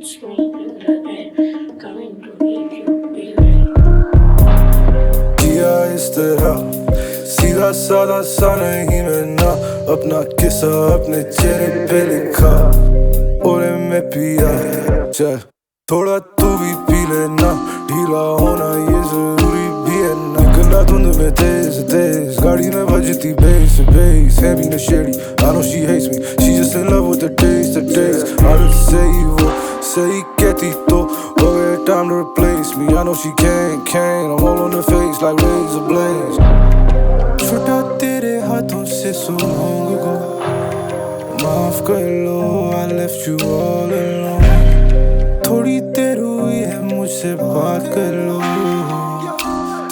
It's me, Luna, coming to meet you, baby. किया इस तरह सीधा साधा सा नहीं मैं ना अपना किस्सा अपने चेहरे पे लिखा और मैं पिया चल थोड़ा तू भी पी लेना ढीला होना ये जरूरी भी है ना गला धुंध में तेज तेज गाड़ी में बजती बेस बेस है भी नशेड़ी I know she hates me she just in love with the taste आदत से ही वो सही कहती तो हो गया time to replace me I know she can't I'm all on her face like razor blades छुटा तेरे हाथों से so long ago माफ कर लो I left you all alone थोड़ी देर हुई है मुझसे बात कर लो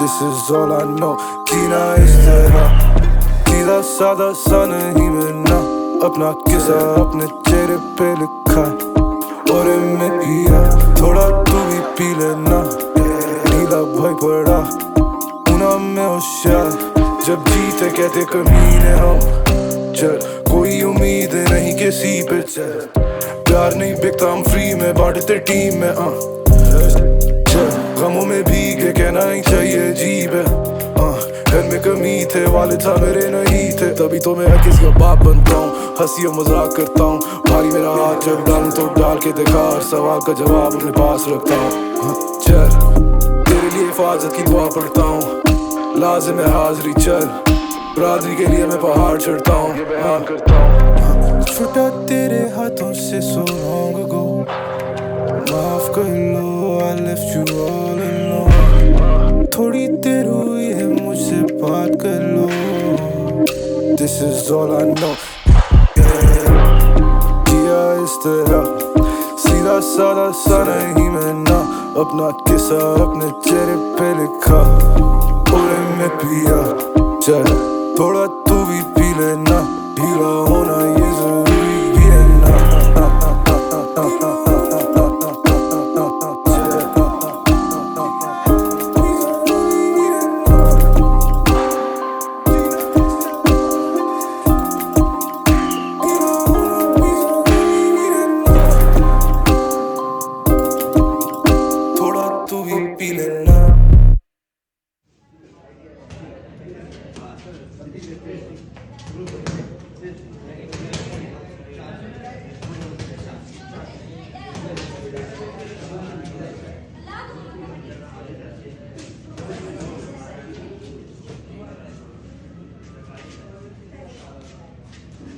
This is all I know जीना इस तरह सीधा साधा सा नहीं मैं ना अपना किस्सा अपने चेहरे पे लिखा और मैं पिया थोड़ा तू भी पी लेना ढीला भाई पड़ा उना में होशियार जब जीते कहते कमीने हम चल कोई उम्मीद नहीं किसी पे चल प्यार नहीं बिकता हम फ्री में बांटते टीम में चल गमों में भीगे कहना नहीं चाहिए अजीब है घर में कमी थे वालिद था मेरे नहीं थे तभी तो मैं किसी का बाप बनता हूँ हंसी और मजाक करता हूँ भारी मेरा हाथ जब डालूं तो डाल के दिखा हर सवाल का जवाब अपने पास रखता हूँ चल तेरे लिए हिफाजत की दुआ पढ़ता हूँ लाजिम है हाजिरी चल बरादरी के लिए मैं पहाड़ चढ़ता हूँ छुटा तेरे हाथों से so long ago माफ कर लो I left you all alone थोड़ी देर हुई है मुझसे बात कर लो This is all I know किया इस तरह सीधा साधा सा नहीं मैं ना अपना किस्सा अपने चेहरे पे लिखा और मैं पिया चल थोड़ा तू भी पी लेना ढीला हो